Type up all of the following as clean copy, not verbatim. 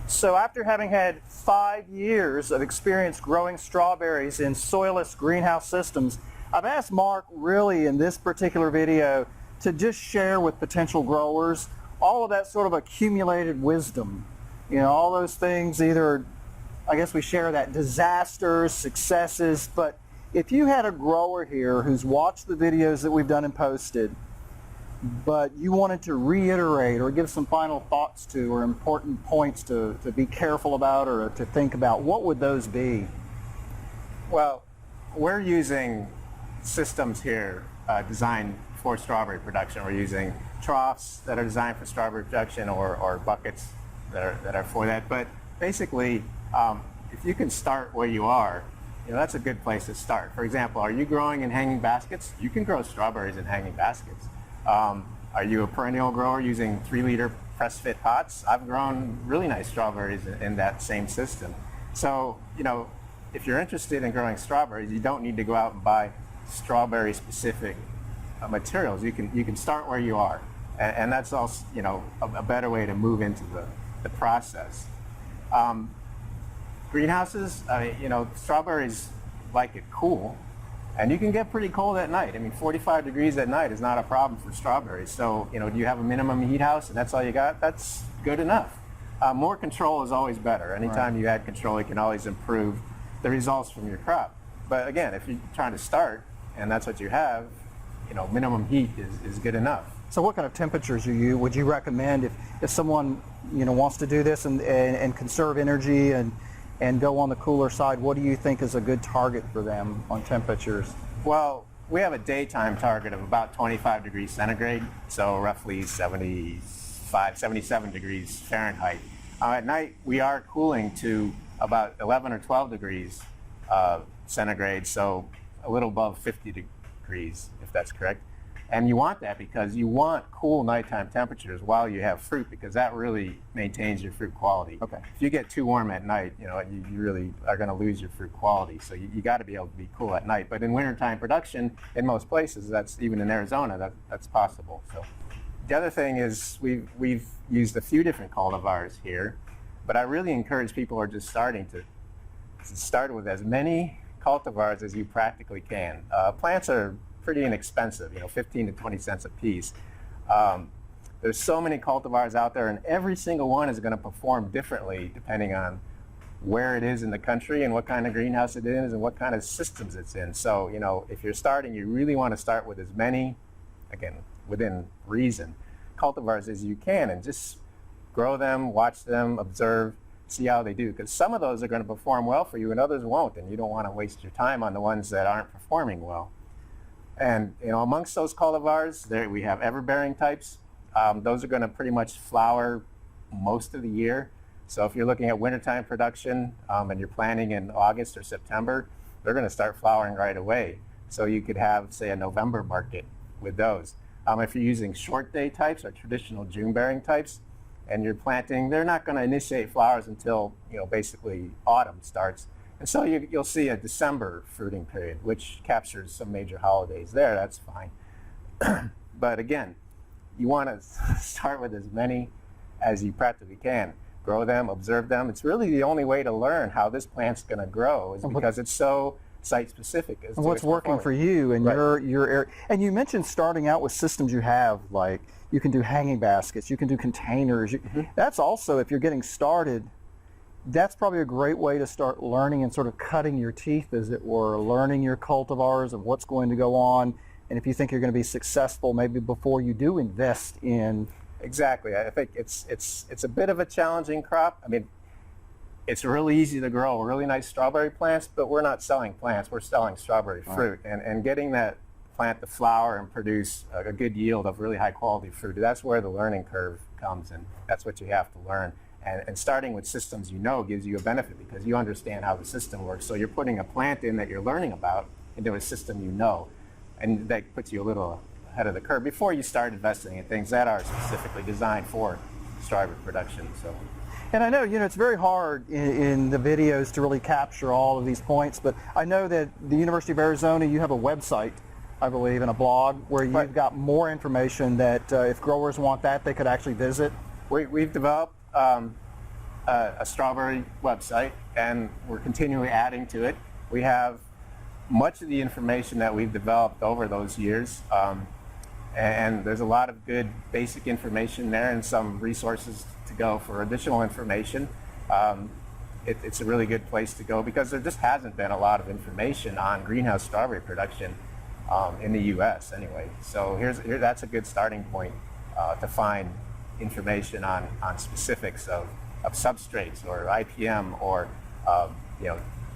So after having had 5 years of experience growing strawberries in soilless greenhouse systems, I've asked Mark really in this particular video to just share with potential growers all of that sort of accumulated wisdom. You know, all those things, either, I guess we share that disasters, successes, but if you had a grower here who's watched the videos that we've done and posted, but you wanted to reiterate or give some final thoughts to or important points to be careful about or to think about, what would those be? Well, we're using systems here designed for strawberry production. We're using troughs that are designed for strawberry production or buckets that are for that. But basically, if you can start where you are, you know, that's a good place to start. For example, are you growing in hanging baskets? You can grow strawberries in hanging baskets. Are you a perennial grower using 3-liter press fit pots? I've grown really nice strawberries in that same system. So, you know, if you're interested in growing strawberries, you don't need to go out and buy strawberry specific materials. You can start where you are, and that's also, you know, a better way to move into the process. Greenhouses, you know, strawberries like it cool. And you can get pretty cold at night. I mean, 45 degrees at night is not a problem for strawberries. So, you know, do you have a minimum heat house and that's all you got? That's good enough. More control is always better. Anytime you add control, you can always improve the results from your crop. But again, if you're trying to start and that's what you have, you know, minimum heat is good enough. So what kind of temperatures would you recommend if someone, you know, wants to do this and conserve energy and go on the cooler side? What do you think is a good target for them on temperatures? Well, we have a daytime target of about 25 degrees centigrade, so roughly 77 degrees Fahrenheit. At night, we are cooling to about 11 or 12 degrees centigrade, so a little above 50 degrees, if that's correct. And you want that because you want cool nighttime temperatures while you have fruit, because that really maintains your fruit quality. Okay. If you get too warm at night, you know, you really are going to lose your fruit quality. So you got to be able to be cool at night. But in wintertime production, in most places, that's even in Arizona, that's possible. So the other thing is we've used a few different cultivars here, but I really encourage people who are just starting to start with as many cultivars as you practically can. Plants are pretty inexpensive, you know, 15 to 20 cents a piece. There's so many cultivars out there, and every single one is going to perform differently depending on where it is in the country and what kind of greenhouse it is and what kind of systems it's in. So, you know, if you're starting, you really want to start with as many, again, within reason, cultivars as you can, and just grow them, watch them, observe, see how they do, because some of those are going to perform well for you and others won't, and you don't want to waste your time on the ones that aren't performing well. And, you know, amongst those cultivars, there we have everbearing types. Those are going to pretty much flower most of the year. So if you're looking at wintertime production and you're planting in August or September, they're going to start flowering right away. So you could have, say, a November market with those. If you're using short day types or traditional June-bearing types, and you're planting, they're not going to initiate flowers until, you know, basically autumn starts. And so you'll see a December fruiting period, which captures some major holidays there. That's fine. But again, you want to start with as many as you practically can. Grow them, observe them. It's really the only way to learn how this plant's going to grow, is because it's so site-specific. And what's working for you and your area. And you mentioned starting out with systems you have, like you can do hanging baskets, you can do containers. That's also, if you're getting started, that's probably a great way to start learning and sort of cutting your teeth, as it were, learning your cultivars of what's going to go on. And if you think you're going to be successful, maybe before you do invest in. Exactly. I think it's a bit of a challenging crop. I mean, it's really easy to grow really nice strawberry plants, but we're not selling plants, we're selling strawberry fruit. Right. And getting that plant to flower and produce a good yield of really high quality fruit, that's where the learning curve comes, and that's what you have to learn. And starting with systems you know gives you a benefit because you understand how the system works. So you're putting a plant in that you're learning about into a system you know, and that puts you a little ahead of the curve before you start investing in things that are specifically designed for strawberry production. So. And I know, you know, it's very hard in the videos to really capture all of these points, but I know that the University of Arizona, you have a website, I believe, and a blog where you've got more information that if growers want that, they could actually visit. We've developed a strawberry website, and we're continually adding to it. We have much of the information that we've developed over those years, and there's a lot of good basic information there and some resources to go for additional information. It's a really good place to go because there just hasn't been a lot of information on greenhouse strawberry production in the U.S. anyway. So that's a good starting point to find information on specifics of substrates or IPM or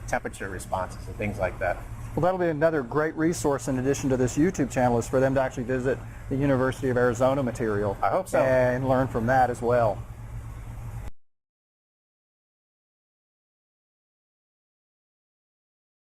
temperature responses and things like that. Well, that'll be another great resource in addition to this YouTube channel, is for them to actually visit the University of Arizona material. I hope so. And learn from that as well.